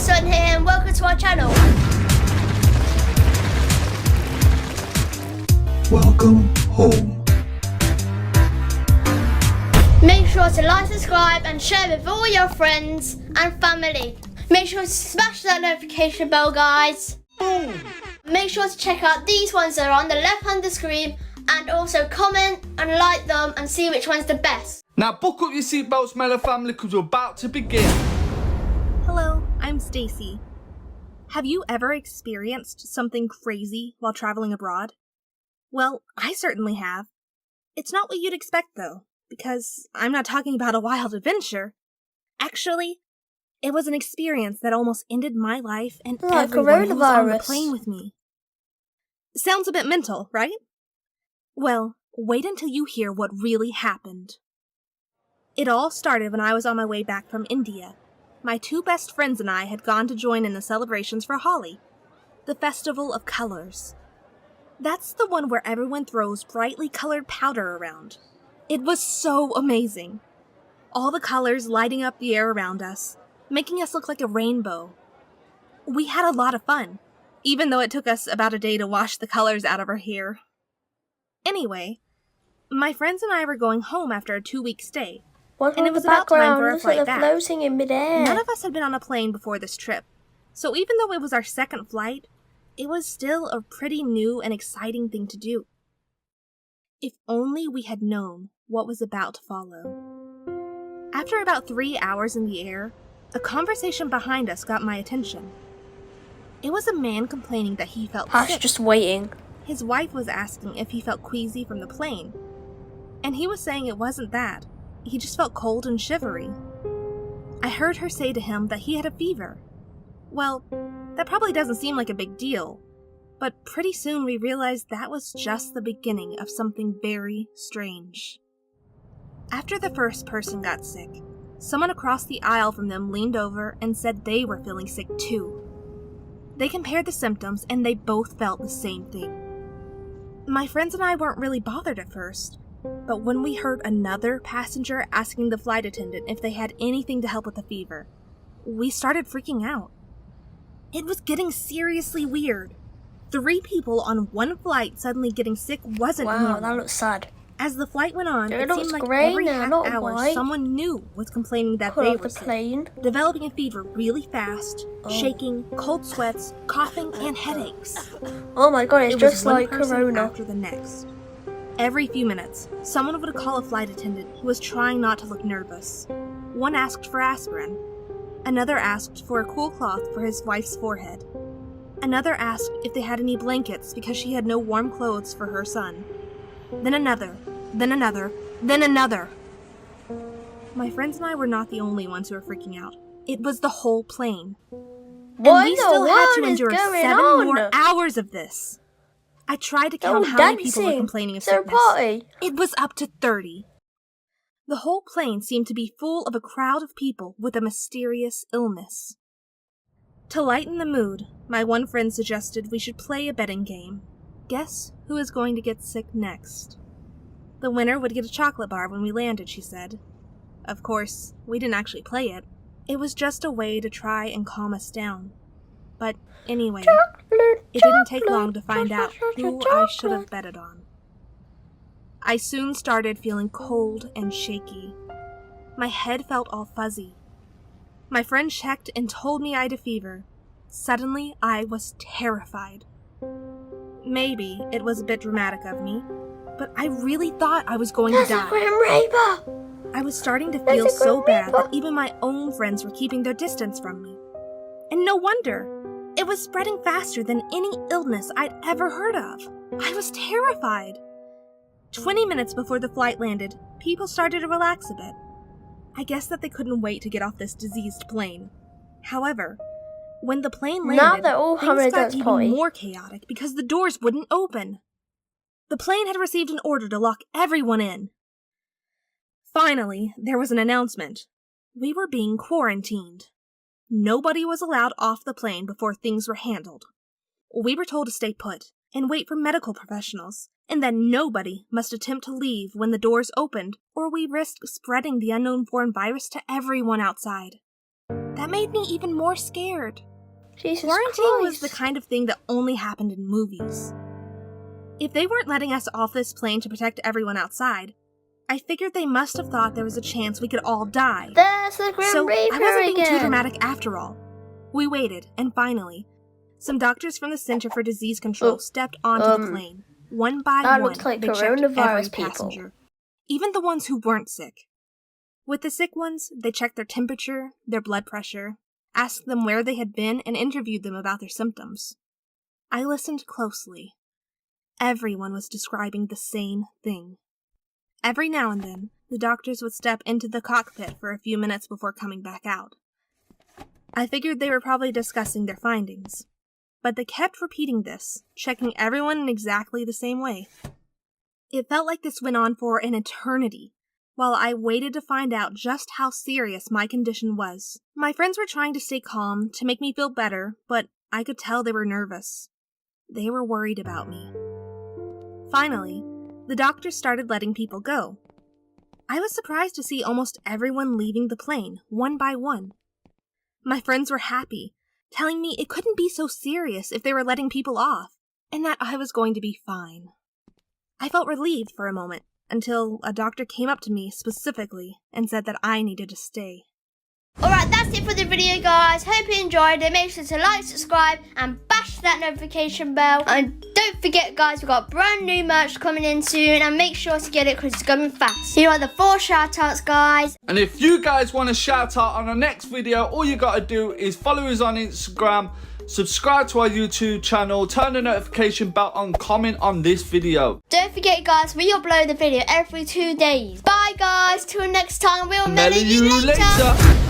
Sun here and welcome to our channel. Welcome home. Make sure to like, subscribe and share with all your friends and family. Make sure to smash that notification bell, guys. Boom. Make sure to check out these ones that are on the left hand of the screen and also comment and like them and see which one's the best. Now book up your seatbelts, Mellofamily, because we're about to begin. Hello, I'm Stacy. Have you ever experienced something crazy while traveling abroad? Well, I certainly have. It's not what you'd expect, though, because I'm not talking about a wild adventure. Actually, it was an experience that almost ended my life and everyone who was on the plane with me. Sounds a bit mental, right? Well, wait until you hear what really happened. It all started when I was on my way back from India. My two best friends and I had gone to join in the celebrations for Holi, the Festival of Colors. That's the one where everyone throws brightly colored powder around. It was so amazing. All the colors lighting up the air around us, making us look like a rainbow. We had a lot of fun, even though it took us about a day to wash the colors out of our hair. Anyway, my friends and I were going home after a 2-week stay, and it was about time for our flight back. Floating in midair. None of us had been on a plane before this trip, so even though it was our second flight, it was still a pretty new and exciting thing to do. If only we had known what was about to follow. After about 3 hours in the air, a conversation behind us got my attention. It was a man complaining that he felt sick. Just waiting. His wife was asking if he felt queasy from the plane, and he was saying it wasn't that. He just felt cold and shivery. I heard her say to him that he had a fever. Well, that probably doesn't seem like a big deal, but pretty soon we realized that was just the beginning of something very strange. After the first person got sick, someone across the aisle from them leaned over and said they were feeling sick too. They compared the symptoms and they both felt the same thing. My friends and I weren't really bothered at first, but when we heard another passenger asking the flight attendant if they had anything to help with the fever, we started freaking out. It was getting seriously weird. 3 people on one flight suddenly getting sick wasn't normal. Wow, that looks sad. As the flight went on, it seemed like grey every now, half not hour white. someone new was complaining that Pull they off were the sick, plane. developing a fever really fast, shaking, cold sweats, coughing, and headaches. Oh my god, it's It just was one like person Corona. after the next. Every few minutes, someone would call a flight attendant who was trying not to look nervous. One asked for aspirin. Another asked for a cool cloth for his wife's forehead. Another asked if they had any blankets because she had no warm clothes for her son. Then another, then another, then another. My friends and I were not the only ones who were freaking out. It was the whole plane. What And we in the still had to world is endure going 7 on? more hours of this. I tried to count how many people were complaining of Is there a sickness. party? It was up to 30. The whole plane seemed to be full of a crowd of people with a mysterious illness. To lighten the mood, my one friend suggested we should play a betting game. Guess who is going to get sick next? The winner would get a chocolate bar when we landed, she said. Of course, we didn't actually play it. It was just a way to try and calm us down. But anyway, it didn't take long to find out who I should have betted on. I soon started feeling cold and shaky. My head felt all fuzzy. My friend checked and told me I had a fever. Suddenly, I was terrified. Maybe it was a bit dramatic of me, but I really thought I was going to die. I was starting to feel so bad that even my own friends were keeping their distance from me. And no wonder. It was spreading faster than any illness I'd ever heard of. I was terrified. 20 minutes before the flight landed, people started to relax a bit. I guess that they couldn't wait to get off this diseased plane. However, when the plane landed, things got even more chaotic because the doors wouldn't open. The plane had received an order to lock everyone in. Finally, there was an announcement. We were being quarantined. Nobody was allowed off the plane before things were handled. We were told to stay put and wait for medical professionals, and that nobody must attempt to leave when the doors opened, or we risked spreading the unknown foreign virus to everyone outside. That made me even more scared. Jesus Quarantine was Christ. the kind of thing that only happened in movies. If they weren't letting us off this plane to protect everyone outside, I figured they must have thought there was a chance we could all die. There's the Grim So Reaper I wasn't being too again. dramatic after all. We waited, and finally, some doctors from the Center for Disease Control stepped onto the plane. One by that one, looks like they checked coronavirus every people. passenger, even the ones who weren't sick. With the sick ones, they checked their temperature, their blood pressure, asked them where they had been, and interviewed them about their symptoms. I listened closely. Everyone was describing the same thing. Every now and then, the doctors would step into the cockpit for a few minutes before coming back out. I figured they were probably discussing their findings, but they kept repeating this, checking everyone in exactly the same way. It felt like this went on for an eternity, while I waited to find out just how serious my condition was. My friends were trying to stay calm to make me feel better, but I could tell they were nervous. They were worried about me. Finally, the doctors started letting people go. I was surprised to see almost everyone leaving the plane, one by one. My friends were happy, telling me it couldn't be so serious if they were letting people off, and that I was going to be fine. I felt relieved for a moment, until a doctor came up to me specifically and said that I needed to stay. Alright, that's it for the video, guys. Hope you enjoyed it. Make sure to like, subscribe, and bash that notification bell. And don't forget, guys, we've got brand new merch coming in soon. And make sure to get it because it's coming fast. Here are the 4 shout-outs, guys. And if you guys want a shout out on our next video, all you gotta do is follow us on Instagram, subscribe to our YouTube channel, turn the notification bell on, comment on this video. Don't forget, guys, we upload the video every 2 days. Bye, guys. Till next time, we'll mellow you later.